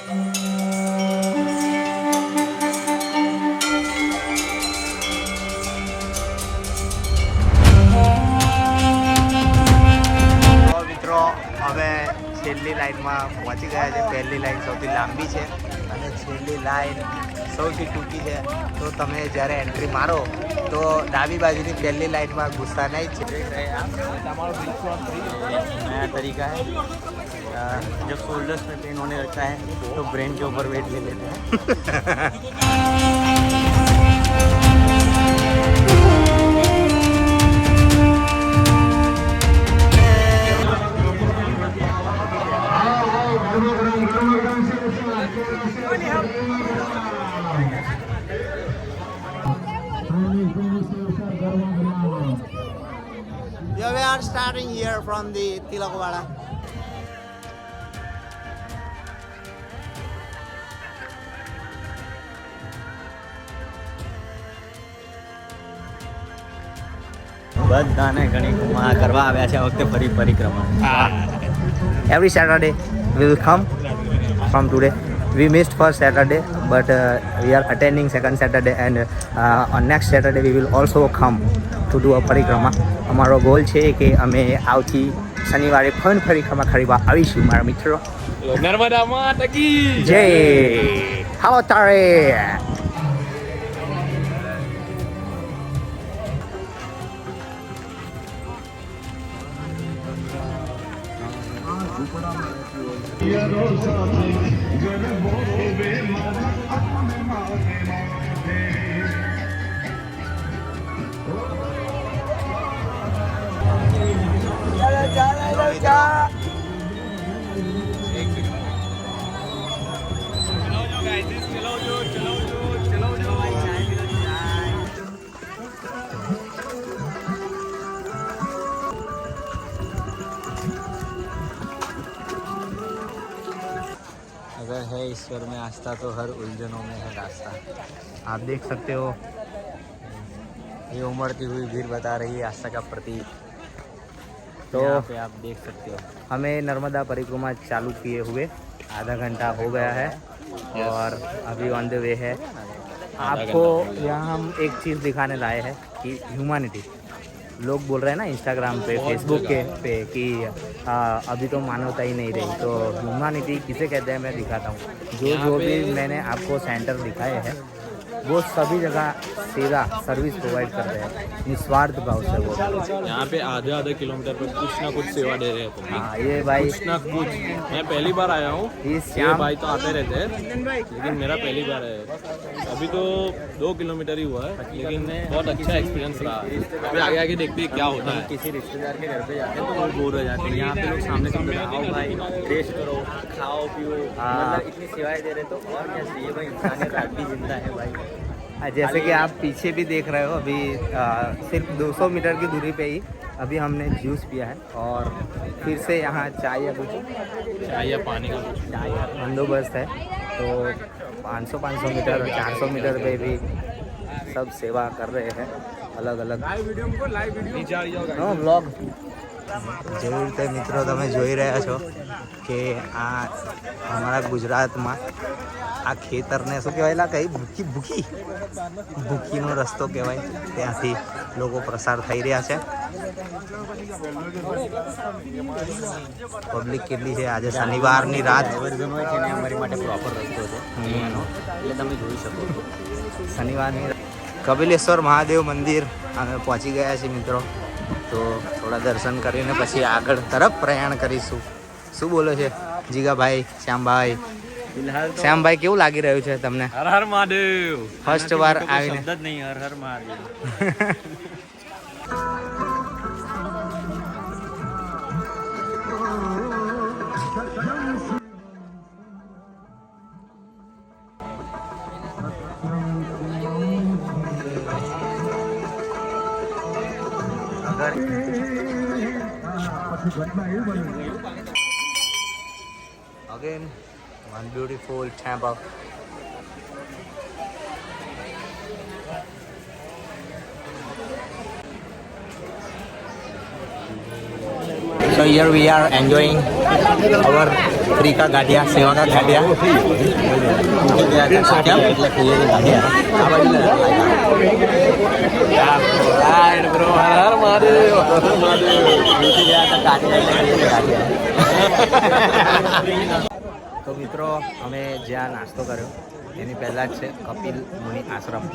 મિત્રો હવે છેલ્લી લાઈનમાં પહોંચી ગયા છે. પહેલી લાઈન સૌથી લાંબી છે અને છેલ્લી લાઈન સૌથી ટૂંકી છે. તો તમે જ્યારે એન્ટ્રી મારો તો ડાબી બાજુની પહેલી લાઈનમાં ઘૂસતા નહીં છે. नया तरीका है, जब शोल्डर्स में पेन होने लगता है तो ब्रेन के ऊपर वेट ले लेते हैं. Yeah, we are starting here from the Tilakwala. બધાને ઘણી કરવા આવ્યા છે આ વખતે ફરી પરિક્રમા. Every Saturday we will come from today. We missed first Saturday, but we are attending second Saturday, and on next Saturday we will also come to do a પરિક્રમા. અમારો ગોલ છે કે અમે આવતી શનિવારે ફન પરિક્રમા કરવા આવીશું મારા મિત્રો. નર્મદા માતા કી જય. હાલો તારે. अगर है ईश्वर में आस्था तो हर उलझनों में है रास्ता. आप देख सकते हो ये उमड़ती हुई भीड़ बता रही है आस्था का प्रतीक. तो यहाँ पे आप देख सकते हो हमें नर्मदा परिक्रमा चालू किए हुए आधा घंटा हो गया है और अभी ऑन द वे है. आपको यहाँ हम एक चीज़ दिखाने लाए हैं कि ह्यूमैनिटी. लोग बोल रहे हैं ना इंस्टाग्राम पे फेसबुक पे कि अभी तो मानवता ही नहीं रही. तो ह्यूमैनिटी किसे कहते हैं मैं दिखाता हूँ. जो भी मैंने आपको सेंटर दिखाए हैं वो सभी जगह सेवा सर्विस प्रोवाइड कर रहे हैं निस्वार्थ भाव से. वो यहाँ पे आधे किलोमीटर पर कुछ ना कुछ सेवा दे रहे हैं. हाँ ये भाई कुछ ना कुछ. मैं पहली बार आया हूँ. ये भाई तो आते रहते हैं लेकिन मेरा पहली बार है. अभी तो 2 किलोमीटर ही हुआ है लेकिन बहुत अच्छा एक्सपीरियंस रहा. अभी आगे आगे देखते हैं क्या होता है. किसी रिश्तेदार के घर पे जाते हैं तो वो बोर हो जाते हैं. यहाँ पे लोग सामने से आओ भाई टेस्ट करो खाओ पियो. इतनी सेवाएं दे रहे तो और क्या चाहिए भाई. इंसानियत आज भी जिंदा है भाई. जैसे कि आप पीछे भी देख रहे हो अभी सिर्फ 200 मीटर की दूरी पे ही अभी हमने जूस पिया है और फिर से यहाँ चाय या पानी का बंदोबस्त है. तो 500 मीटर 400 मीटर पे भी सब सेवा कर रहे हैं अलग अलग ब्लॉग. જેવી રીતે મિત્રો તમે જોઈ રહ્યા છો કે આ અમારા ગુજરાતમાં આ ખેતરને શું કહેવાય કઈ ભૂખીનો રસ્તો કહેવાય ત્યાંથી લોકો પ્રસાર થઈ રહ્યા છે. પબ્લિક કેટલી છે આજે શનિવારની રાત હોય છે ને અમારી માટે પ્રોપર રસ્તો છે એટલે તમે જોઈ શકો છો. શનિવારની કપિલેશ્વર મહાદેવ મંદિર અમે પહોંચી ગયા છીએ મિત્રો. તો થોડા દર્શન કરીને પછી આગળ તરફ પ્રયાણ કરીશું. શું બોલો છે જીગાભાઈ શ્યામભાઈ? શ્યામભાઈ કેવું લાગી રહ્યું છે તમને? હર હર મહાદેવ. ફર્સ્ટ વાર આવીને શબ્દ જ નહીં. Har Har Mahadev. Again, one beautiful temple. So here we are enjoying our free का गाड़िया सेवा का गाड़िया क्या એટલે કહીએ કે ગાડિયા આ બાજુ રાઈડ બ્રો હર મહાદેવ બીજી ગયા હતા ગાડિયા તો મિત્રો અમે જ્યાં નાસ્તો કર્યો એની પહેલાં જ છે કપિલ મુનિ આશ્રમ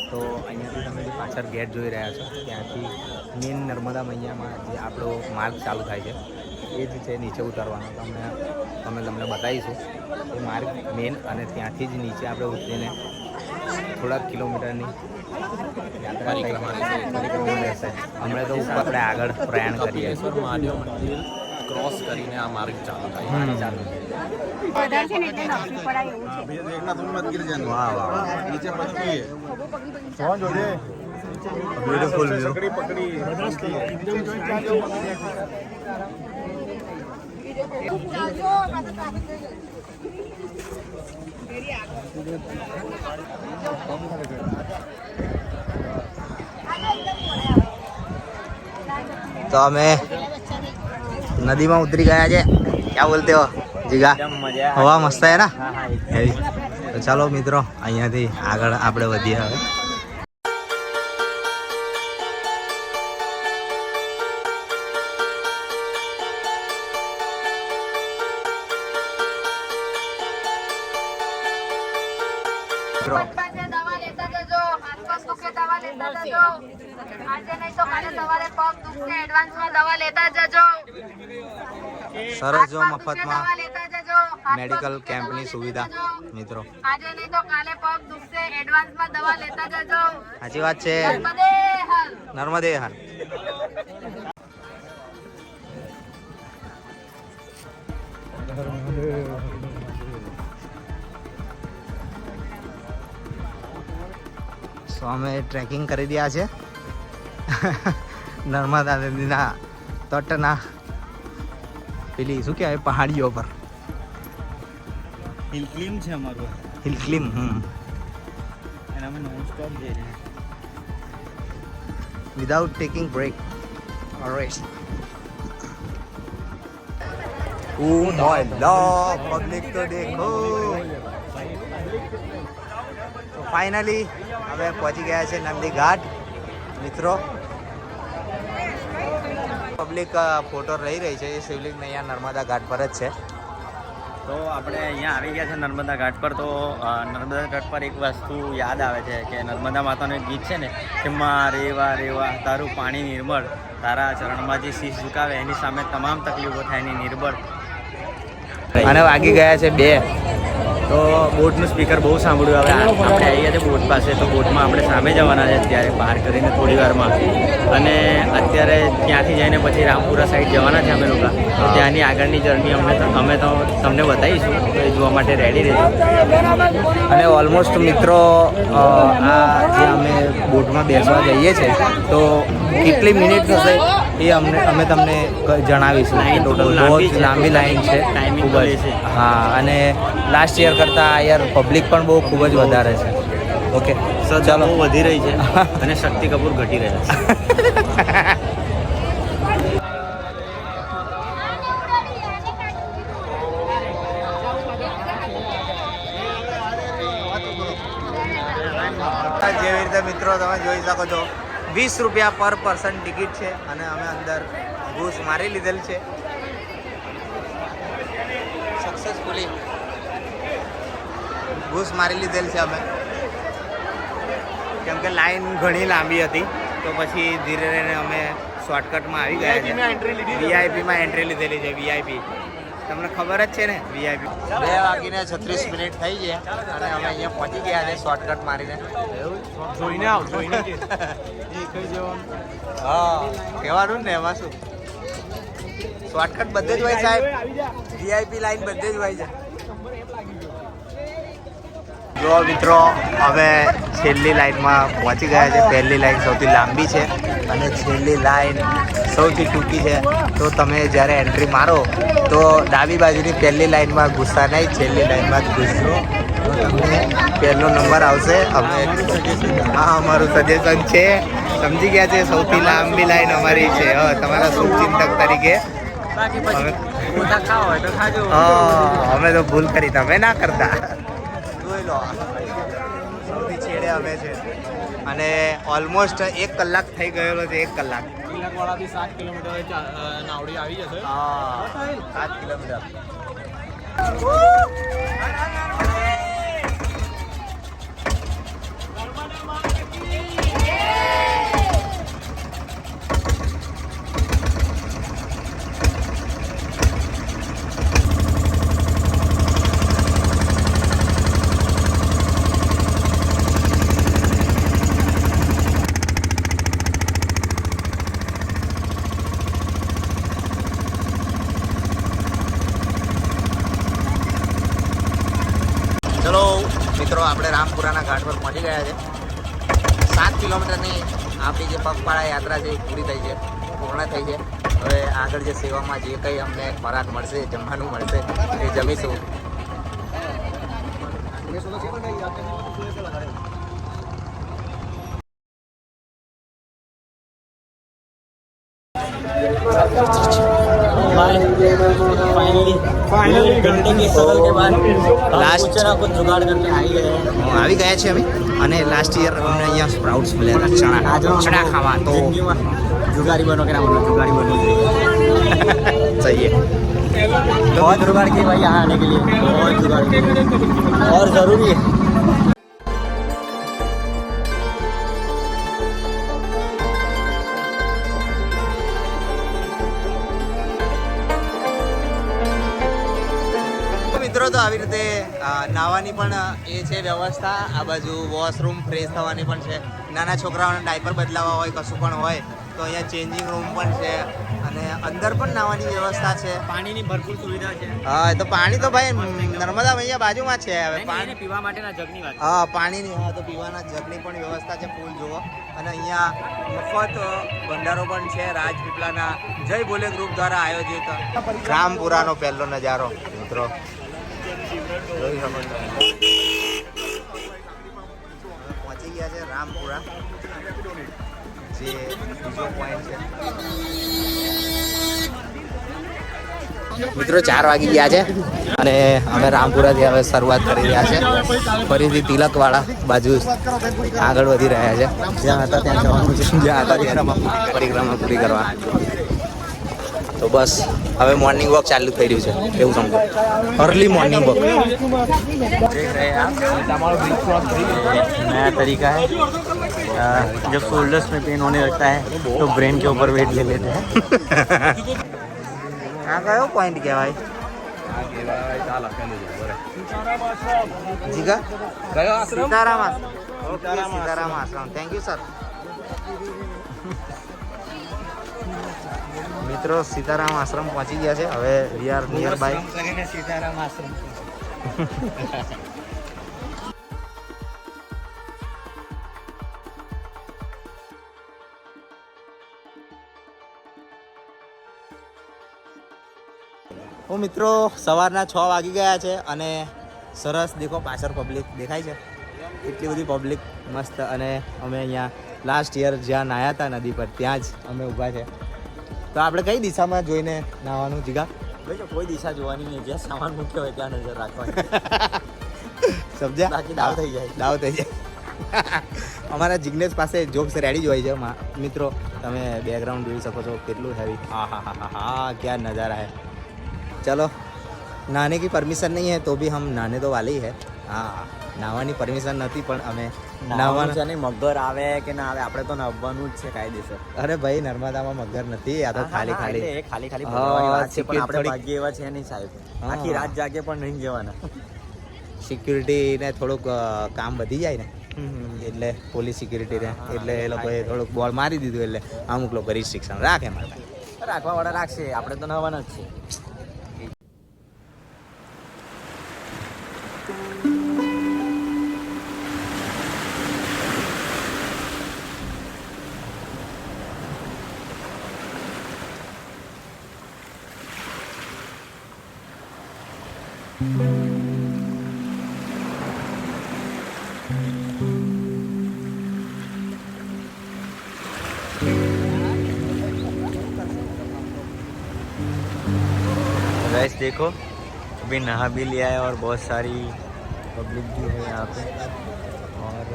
તો અહીંયાથી તમે જે પાછળ ગેટ જોઈ રહ્યા છો ત્યાંથી મેન નર્મદા મૈયામાં જે આપણો માર્ગ ચાલુ થાય છે એ જ છે નીચે ઉતરવાનો અમે તમને બતાવીશું એ માર્ગ મેન અને ત્યાંથી જ નીચે આપણે ઉતરીને થોડાક કિલોમીટરની યાત્રા પરિક્રમા રહેશે હમણાં તો ઉપર આપણે આગળ પ્રયાણ કરીએ મહાદેવ મંદિર ક્રોસ કરીને આ માર્ગ ચાલુ થાય ચાલુ બ્યુટીફુલ વ્યૂ तो हमें नदी में उतरी गया है क्या बोलते हो जीगा हवा मस्त है ना तो चलो मित्रों અહીંયાથી આગળ આપણે વધીએ હવે દવા લેતા જજો હાથ પગ દુખે દવા લેતા જજો આજે નહીં તો કાલે સવારે પગ દુખે એડવાન્સમાં દવા લેતા જજો સરસ જો મફતમાં દવા લેતા જજો મેડિકલ કેમ્પની સુવિધા મિત્રો આજે નહીં તો કાલે પગ દુખશે એડવાન્સમાં દવા લેતા જજો સાચી વાત છે નર્મદે હર તો અમે ટ્રેકિંગ કરી રહ્યા છે નર્મદા નદીના તટના પેલી શું કહેવાય પહાડીઓ પર હિલ ક્લીમ છે અમારું હિલ ક્લીમ અને અમે નોન સ્ટોપ જઈ રહ્યા without taking break or rest oh my love public તો દેખો તો ફાઇનલી હવે પહોંચી ગયા છે નંદી ઘાટ મિત્રો પબ્લિક ફોટો રહી રહી છે એ શિવલિંગ અહીંયા નર્મદા ઘાટ પર જ છે તો આપણે અહીંયા આવી ગયા છે નર્મદા ઘાટ પર તો નર્મદા ઘાટ પર એક વસ્તુ યાદ આવે છે કે નર્મદા માતાનું એક ગીત છે ને કે માં રેવા રેવા તારું પાણી નિર્મળ તારા ચરણમાં જે શીશ ઝુકાવે એની સામે તમામ તકલીફો થાય એની નિર્બળ અને વાગી ગયા છે 2 તો બોટનું સ્પીકર બહુ સાંભળ્યું હવે આપણે આવી ગયા છે બોટ પાસે તો બોટમાં આપણે સામે જવાના છે અત્યારે બહાર કરીને થોડી વારમાં અને અત્યારે ત્યાંથી જઈને પછી રામપુરા સાઈડ જવાના છે અમે લોકો તો ત્યાંની આગળની જર્ની અમે તો તમને બતાવીશું તો એ જોવા માટે રેડી રહેજો અને ઓલમોસ્ટ મિત્રો આ જે અમે બોટમાં બેસવા જઈએ છીએ તો કેટલી મિનિટ થશે એ અમે તમને જણાવીશું ટોટલ બહુ જ લાંબી લાઈન છે ટાઈમિંગ ખૂબ જ હા અને લાસ્ટ યર કરતાં યાર પબ્લિક પણ બહુ ખૂબ જ વધારે છે ઓકે ચાલો વધી રહી છે અને શક્તિ કપૂર ઘટી રહ્યા છે જેવી રીતે મિત્રો તમે જોઈ શકો છો 20 રૂપિયા પર પર્સન ટિકિટ છે અને અમે અંદર ઘૂસ મારી લીધેલ છે સક્સેસફુલી ઘૂસ મારી લીધેલ છે અમે કેમ કે લાઈન ઘણી લાંબી હતી તો પછી ધીરે ધીરે અમે શોર્ટકટમાં આવી ગયા છે વીઆઈપીમાં એન્ટ્રી લીધેલી છે વીઆઈપી તમને ખબર જ છે ને વીઆઈપી 2:36 મિનિટ થઈ છે અને અમે અહીંયા પહોંચી ગયા છે શોર્ટકટ મારીને જોઈને આવ જોઈને હા કહેવાનું ને એમાં શું શોર્ટકટ બધે જ હોય સાહેબ વીઆઈપી લાઈન બધે જ હોય છે જો મિત્રો હવે છેલ્લી લાઈનમાં પહોંચી ગયા છે પહેલી લાઈન સૌથી લાંબી છે અને છેલ્લી લાઈન સૌથી ટૂંકી છે તો તમે જ્યારે એન્ટ્રી મારો તો ડાબી બાજુની પહેલી લાઈનમાં ઘૂસતા નહીં છેલ્લી લાઈનમાં જ ઘૂસશો તો તમને પહેલો નંબર આવશે અમે હા અમારું સજેશન છે સમજી ગયા છે સૌથી લાંબી લાઈન અમારી છે તમારા શુભચિંતક તરીકે બાકી પછી પોતા ખાવા હોય તો ખાજો. અમે તો ભૂલ કરી, તમે ના કરતા. જોઈ લો, સૌથી છેડે અમે છે અને ઓલમોસ્ટ 1 કલાક થઈ ગયેલો છે. 1 કલાક. તિલકવાડાથી 7 કિલોમીટર નાવડી આવી જશે. હા, 7 કિલોમીટર. ચલો મિત્રો, આપણે રામપુરાના ઘાટ પર પહોંચી ગયા છે. 7 કિલોમીટરની આપણી જે પગપાળા યાત્રા છે એ પૂરી થઈ છે, પૂર્ણ થઈ છે. હવે આગળ જે સેવામાં જે કંઈ અમને ખોરાક મળશે, જમવાનું મળશે એ જમીશું. फाइनली घंटे की स्ट्रगल के बाद लास्ट कुछ ना कुछ जुगाड़ करके आई गए આવી ગયા છે અમે. અને લાસ્ટ યર અમને અહીંયા સ્પ્રાઉટ્સ મળ્યા હતા, ચણા ખાવા. તો जुगाड़ी बनो के ना बोलो, जुगाड़ी बनो चाहिए. बहुत जुगाड़ की भाई यहाँ आने के लिए, बहुत जुगाड़ की और ज़रूरी है. મિત્રો, તો આવી રીતે નાવાની પણ એ છે વ્યવસ્થા. આ બાજુ વોશરૂમ, ફ્રેશ થવાની પણ છે. નાના છોકરાઓને ડાયપર બદલાવા હોય, કશું પણ હોય તો અહીંયા ચેન્જિંગ રૂમ પણ છે અને અંદર પણ નાવાની વ્યવસ્થા છે. પાણીની ભરપૂર સુવિધા છે. હા, તો પાણી તો ભાઈ નર્મદા અહીંયા બાજુમાં છે. હવે પાણી પીવા માટેના જગની વાત. હા, પાણીની, હા, તો પીવાના જગની પણ વ્યવસ્થા છે. ફૂલ જુઓ. અને અહીંયા મફત ભંડારો પણ છે. રાજપીપળાના જય બોલે ગ્રુપ દ્વારા આયોજિત રામપુરાનો પહેલો નજારો મિત્રો. પહોંચી ગયા છે રામપુરા, જે બીજો પોઈન્ટ છે. મિત્રો 4 વાગી ગયા છે અને અમે રામપુરાથી હવે શરૂઆત કરી રહ્યા છે. ફરીથી તિલકવાડા બાજુ આગળ વધી રહ્યા છે. જ્યાં હતા ત્યાં જવાનું છે, જ્યાં હતા ત્યાં પરિક્રમા પૂરી કરવા. તો બસ હવે મોર્નિંગ વોક ચાલુ થઈ રહ્યું છે, એવું સમજો. Early morning walk. देख रहे हैं आप, नया तरीका है. जब शोल्डर्स में पेन होने लगता है तो ब्रेन के ऊपर वेट ले लेते हैं. આ કયો પોઈન્ટ કહેવાય? જીગા Sitaram Ashram. Okay, Sitaram Ashram. Thank you sir. મિત્રો, સીતારામ આશ્રમ પહોંચી ગયા છે. હવે we are nearby Sitaram Ashram. હું મિત્રો, સવારના 6 વાગી ગયા છે અને સરસ દેખો પાછળ પબ્લિક દેખાય છે. એટલી બધી પબ્લિક મસ્ત. અને અમે અહીંયા લાસ્ટ યર જ્યાં નાહ્યા હતા નદી પર, ત્યાં જ અમે ઊભા છે. તો આપણે કઈ દિશામાં જોઈને નાહવાનું જીગા? ભાઈ કોઈ દિશા જોવાની નહીં, જ્યાં સામાન મૂક્યો હોય ત્યાં નજર રાખવાની. સમજ્યા? બાકી દાવ થઈ જાય. દાવ થઈ જાય. અમારા જિગ્નેશ પાસે જોક્સ રેડી જ હોય છે. મિત્રો, તમે બેકગ્રાઉન્ડ જોઈ શકો છો કેટલું હેવી. હા હા હા હા હા, क्या नज़ारा है. चलो, नहाने की परमिशन नहीं है तो भी हम नहाने तो वाले ही है. हाँ, નાહવાની પરમિશન નથી પણ અમે નાહવાનું છે નહીં. મગર આવે કે ના આવે, આપણે તો નાહવાનું જ છે કાયદેસર. અરે ભાઈ, નર્મદામાં મગર નથી. આ તો ખાલી ખાલી બોલવાની વાત છે, પણ આપણે ભાગ્ય એવા છે નહીં સાહેબ. આખી રાત જાગે પણ નહીં જવાના. સિક્યુરિટી ને થોડુંક કામ વધી જાય ને, એટલે પોલીસ સિક્યુરિટી ને, એટલે એ લોકોએ થોડુંક બોલ મારી દીધું. એટલે અમુક લોકો રિસ્ટ્રિક્શન રાખે. રાખવા વાળા રાખશે, આપણે તો નવાના જ છે. गाइस देखो अभी नहा भी लिया है और बहुत सारी पब्लिक भी है यहाँ पे। और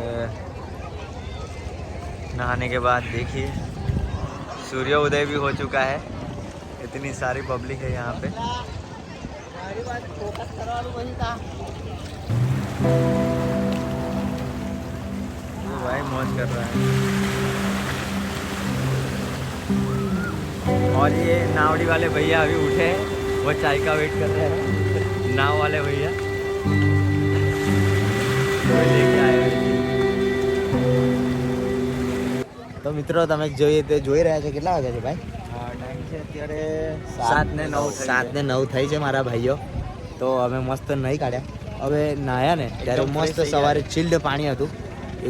नहाने के बाद देखिए सूर्योदय भी हो चुका है, इतनी सारी पब्लिक है यहाँ पे। भाई मौज कर रहा है। और ये नावड़ी वाले भैया अभी उठे हैं, वो चाय का वेट कर रहे हैं, नाव वाले भैया लेके आए। તો મિત્રો તમે જોઈએ તે જોઈ રહ્યા છો કેટલા વાગ્યા છે ભાઈ? टाइम से અત્યારે 7:09 થઈ છે મારા ભાઈઓ. તો અમે મસ્ત નહીં કાઢ્યા. હવે નાહ્યા ને ત્યારે એકદમ મસ્ત fresh થઈ સવારે ચિલ્ડ પાણી હતું,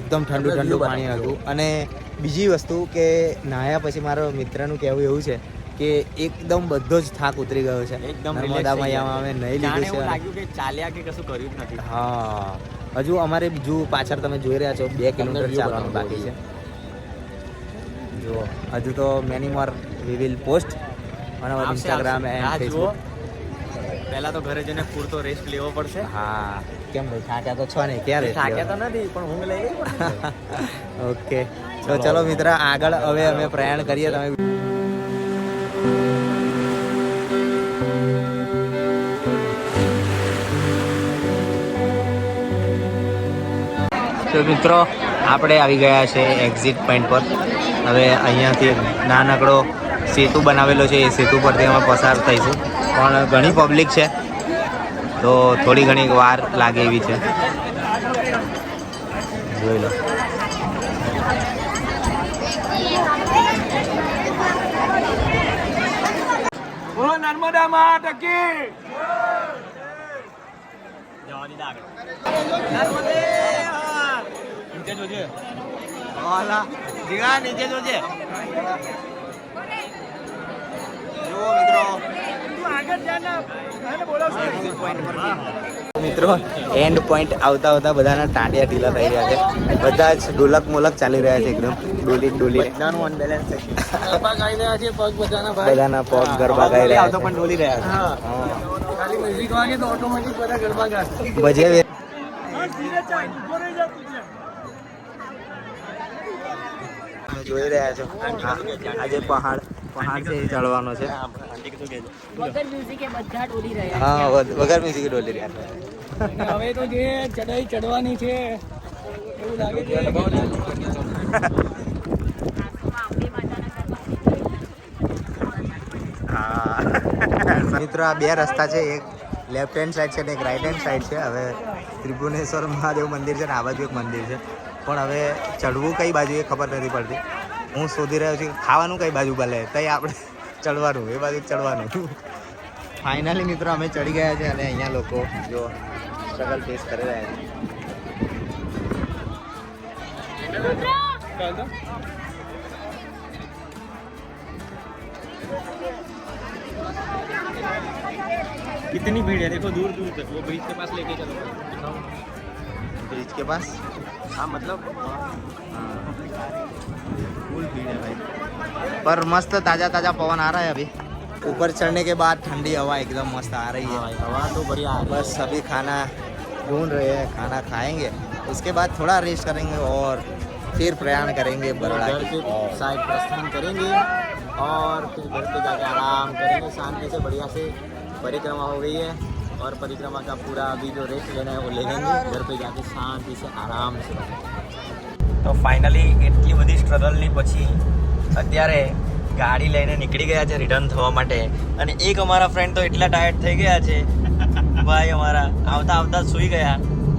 એકદમ ઠંડુ ઠંડુ પાણી હતું. અને બીજી વસ્તુ કે નાહ્યા પછી મારો મિત્રનું કહેવું એવું છે કે એકદમ બધો જ થાક ઉતરી ગયો છે. એકદમ નર્મદા મૈયામાં અમે નહીં લીધું છે. લાગ્યું કે ચાલ્યા કે કશું કર્યું જ નથી. હા, હજુ અમારે બીજું પાછળ તમે જોઈ રહ્યા છો 2 કિલોમીટર ચાલવાનું બાકી છે. જો હજુ તો many more we will post on our Instagram and Facebook. પહેલા તો ઘરે જઈને પૂરતો રેસ્ટ લેવો પડશે. હા, કેમ ભાઈ થાક્યા તો છો ને ક્યારે? થાક્યા તો નથી પણ ઊંઘ લઈ ગઈ. ઓકે, તો ચલો મિત્ર આગળ હવે અમે પ્રયાણ કરીએ. તમે તો મિત્રો આપણે આવી ગયા છે એક્ઝિટ પોઈન્ટ પર. હવે અહીંયાથી નાનકડો સેતુ બનાવેલો છે, એ સેતુ પરથી અમે પસાર થઈશું. પણ ઘણી પબ્લિક છે તો થોડી ઘણી વાર લાગે એવી છે. જોઈ લો. નર્મદા માત કી નીચે જોજે. ઓલા જીગા નીચે જોજે. જુઓ મિત્રો મિત્રો એન્ડ પોઈન્ટ આવતા આવતા બધાના ટાંટિયા ઢીલા થઈ રહ્યા છે. બધા જ ઢોલક મોલક ચાલી રહ્યા છે, એકદમ ડોલી ડોલી. બધાનું અનબેલેન્સ છે. ગરબા ગાઈ રહ્યા છે, પગ બધાના ભાઈ. બધાના પગ ગરબા ગાઈ રહ્યા આવતો પણ ડોલી રહ્યા છે. ખાલી મ્યુઝિક વાગે તો ઓટોમેટિક બધા ગરબા ગાશે. છે. ભજે જોઈ રહ્યા છો આજે પહાડ છે, એ ચડવાનો છે. વગર મ્યુઝિકે બધા ડોલી રહ્યા હા, વગર મ્યુઝિક ડોલી રહ્યા છે. અને હવે તો જે ચડાઈ ચડવાની છે એવું લાગે છે. હા મિત્રો, આ બે રસ્તા છે, એક લેફ્ટ હેન્ડ સાઈડ છે ને એક રાઈટ હેન્ડ સાઈડ છે. હવે ત્રિભુવનેશ્વર મહાદેવ મંદિર છે ને આ બાજુ એક મંદિર છે, પણ હવે ચડવું કઈ બાજુ એ ખબર નથી પડતી. હું શોધી રહ્યો છું ખાવાનું કઈ બાજુ ભલે, તઈ આપણે ચડવાનું, એ બાજુ ચડવાનું. ફાઇનલી મિત્રો અમે ચડી ગયા છે અને અહીંયા લોકો જો સ્ટ્રગલ ફેસ કરી રહ્યા છે. कितनी भीड़ है देखो, दूर दूर तक. वो ब्रिज के पास लेके चलो. ब्रिज के पास हाँ मतलब फुल भीड़ है भाई. पर मस्त ताज़ा ताज़ा पवन आ रहा है अभी. ऊपर चढ़ने के बाद ठंडी हवा एकदम मस्त आ रही है. हवा तो बढ़िया है. बस अभी खाना ढूंढ रहे हैं, खाना खाएंगे, उसके बाद थोड़ा रेस्ट करेंगे और फिर प्रयाण करेंगे बरड़ा घर के साइड प्रस्थान करेंगे और फिर घर पे जाके आराम करेंगे शांति से. बढ़िया से परिक्रमा हो गई है और परिक्रमा का पूरा अभी जो रेस्ट लेना है वो ले लेंगे. घर पे जाके शांति से आराम से तो फाइनली એટલી બધી સ્ટ્રગલની પછી અત્યારે ગાડી લઈને નીકળી ગયા છે રિટર્ન થવા માટે. અને એક અમારા ફ્રેન્ડ તો એટલા ટાયર્ડ થઈ ગયા છે ભાઈ, અમારા આવતા આવતા સૂઈ ગયા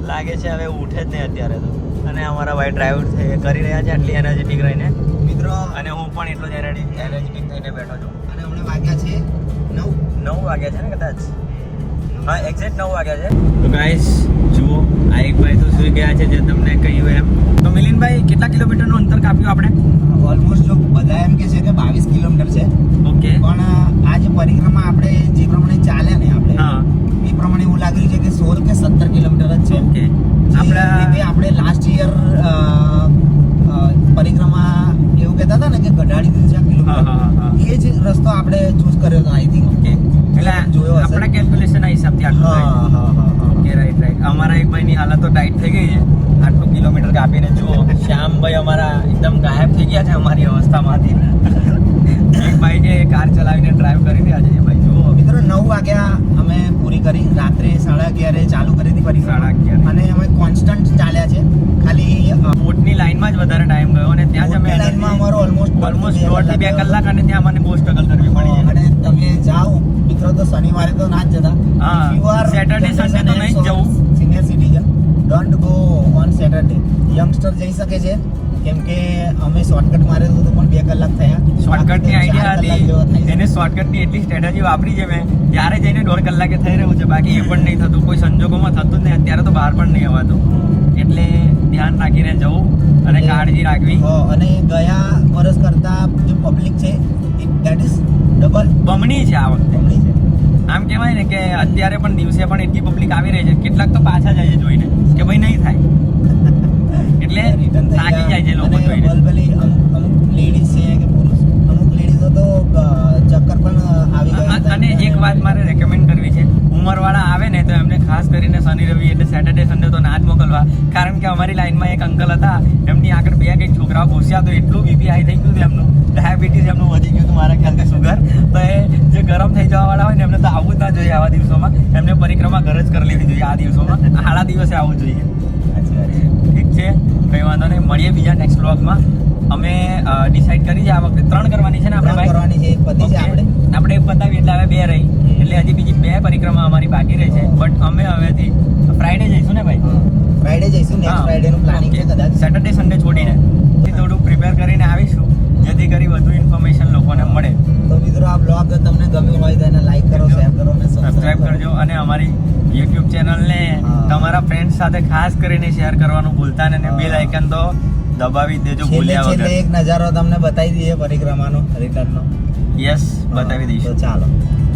લાગે છે, હવે ઉઠે જ નહીં અત્યારે તો. અને અમારા ભાઈ ડ્રાઈવ કરી રહ્યા છે આટલી એનર્જેટિક રહીને મિત્રો. અને હું પણ એટલો જ એનર્જેટિક થઈને બેઠો છું. અને હમણાં વાગ્યા છે 9 વાગ્યા છે ને કદાચ. હા, એક્ઝેક્ટ 9 વાગ્યા છે. તો ગાઈસ જુઓ, આ એક ભાઈ તો સૂઈ ગયા છે જે તમને કહ્યું એમ. તો મિલિનભાઈ કેટલા કિલોમીટરનું અંતર કાપ્યું આપણે? ઓલમોસ્ટ જો બધા એમ કે છે કે 22 કિલોમીટર છે, ઓકે. પણ આ જે પરિક્રમા આપણે જે પ્રમાણે ચાલ્યા ને આપણે હા, એ પ્રમાણે એવું લાગ્યું છે કે 16 કે 17 કિલોમીટર જ છે. ઓકે. આપણે લાસ્ટ યર પરિક્રમા એવું કહેતા હતા ને કે ઘટાડી દીધું છે આ હા, હા, હા. કિલોમીટર, એ જ રસ્તો આપણે ચૂઝ કર્યો હતો આઈ થિંક. ઓકે. એટલે જોયો હશે. આપણા કેલ્ક્યુલેશનના હિસાબથી આટલું થાય. Okay right. અમારા એક ભાઈની હાલત તો ટાઈટ થઈ ગઈ છે આટલું કિલોમીટર કાપીને. જુઓ શ્યામભાઈ અમારા એકદમ ગાયબ થઈ ગયા છે અમારી અવસ્થામાંથી. એક ભાઈ જે કાર ચલાવીને ડ્રાઈવ કરી રહ્યા છે ભાઈ. જુઓ મિત્રો 9 વાગ્યા અમે પૂરી કરી, રાત્રે 11:30 ચાલુ કરી હતી ફરી 11:30. અને અમે કોન્સ્ટન્ટ ચાલ્યા છે. ખાલી બોટની લાઈનમાં જ વધારે ટાઈમ ગયો અને ત્યાં જ અમે લાઈનમાં અમારો ઓલમોસ્ટ 2 કલાક અને ત્યાં મને બહુ સ્ટ્રગલ કરવી પડી છે. અને તમે જાઓ મિત્રો તો શનિવારે તો ના જ જતા. હા, Saturday, Sunday તો નહીં જ જવું. Senior citizen don't go on Saturday. Youngster જઈ શકે છે કેમ કે અમે શોર્ટકટ મારેલું હતું પણ 2 કલાક થયા. શોર્ટકટની આઈડિયા 4 કલાક જેવો થાય હતી છે. એને શોર્ટકટની એટલી સ્ટ્રેટેજી વાપરી છે મેં, ત્યારે જઈને 1.5 કલાકે થઈ રહ્યું છે. બાકી એ પણ નહીં થતું, કોઈ સંજોગોમાં થતું જ નહીં. અત્યારે તો બહાર પણ નહીં અવાતું. એટલે ધ્યાન રાખીને જવું અને કાળજી રાખવી. અને ગયા વર્ષ કરતા જે પબ્લિક છે દેટ ઇઝ ડબલ બમણી છે આ વખતે. બમણી છે. આમ કહેવાય ને કે અત્યારે પણ દિવસે પણ એટલી પબ્લિક આવી રહી છે. કેટલાક તો પાછા જાય છે જોઈને કે ભાઈ નહીં થાય, એટલે રિટર્ન થઈ થાકી જાય છે લોકો અને જોઈને. વલવલી અમુક લેડીઝ છે કે પુરુષ, અમુક લેડીઝો તો ચક્કર પણ આવી ગયા. અને એક વાત મારે રેકમેન્ડ કરવી છે, ઉંમરવાળા આવે ને તો એમને ખાસ કરીને શનિ રવિ એટલે સેટરડે સન્ડે તો ના જ મોકલવા. કારણ કે અમારી લાઈનમાં એક અંકલ હતા, એમની આગળ 2 કંઈક છોકરાઓ ઘૂસ્યા તો એટલું બીપી હાઈ થઈ ગયું હતું એમનું, ડાયાબિટીસ એમનું વધી ગયું હતું મારા ખ્યાલથી, સુગર. તો એ જે ગરમ થઈ જવાવાળા હોય ને એમને તો આવવું જ ના જોઈએ આવા દિવસોમાં. એમને પરિક્રમા ઘર જ કરી લેવી જોઈએ આ દિવસોમાં, આડા દિવસે આવવું જોઈએ. ઠીક છે, કંઈ વાંધો નહીં. મળીએ બીજા નેક્સ્ટ વ્લોગમાં. અમે ડિસાઈડ કરી છે આ વખતે 3 કરવાની છે ને આપણે ભાઈ? કરવાની છે, એક પતિ છે આપણે. આપણે એક પતાવી એટલે હવે 2 રહી, એટલે હજી બીજી 2 પરિક્રમા અમારી બાકી રહી છે. બટ અમે હવેથી ફ્રાઈડે જઈશું ને ભાઈ? ફ્રાઈડે જઈશું. નેક્સ્ટ ફ્રાઈડે નું પ્લાનિંગ છે કદાચ. સેટરડે સન્ડે છોડીને થોડું પ્રિપેર કરીને આવીશું, જેથી કરી વધુ ઇન્ફોર્મેશન લોકોને મળે. તો મિત્રો આ બ્લોગ તમને ગમ્યો હોય તો એને લાઈક કરો, શેર કરો અને સબસ્ક્રાઇબ કરજો અને અમારી યુટ્યુબ ચેનલને તમારા ફ્રેન્ડ્સ સાથે ખાસ કરીને શેર કરવાનું ભૂલતા નહીં અને બેલ આઇકન તો દબાવી દેજો ભૂલ્યા છેલ્લે વગર. એક નજારો તમને બતાવી દઈએ પરિક્રમાનો, રિટર્નનો. યસ, બતાવી તો દઈશું. ચાલો.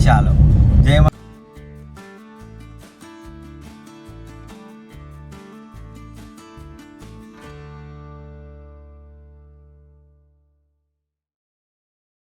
ચાલો.